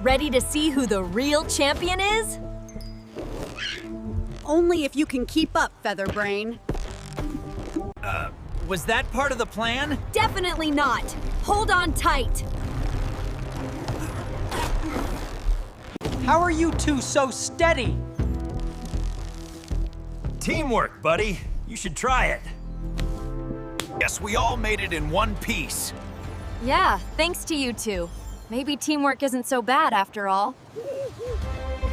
Ready to see who the real champion is? Only if you can keep up, Featherbrain. Was that part of the plan? Definitely not. Hold on tight. How are you two so steady? Teamwork, buddy. You should try it. Guess we all made it in one piece. Yeah, thanks to you two. Maybe teamwork isn't so bad after all.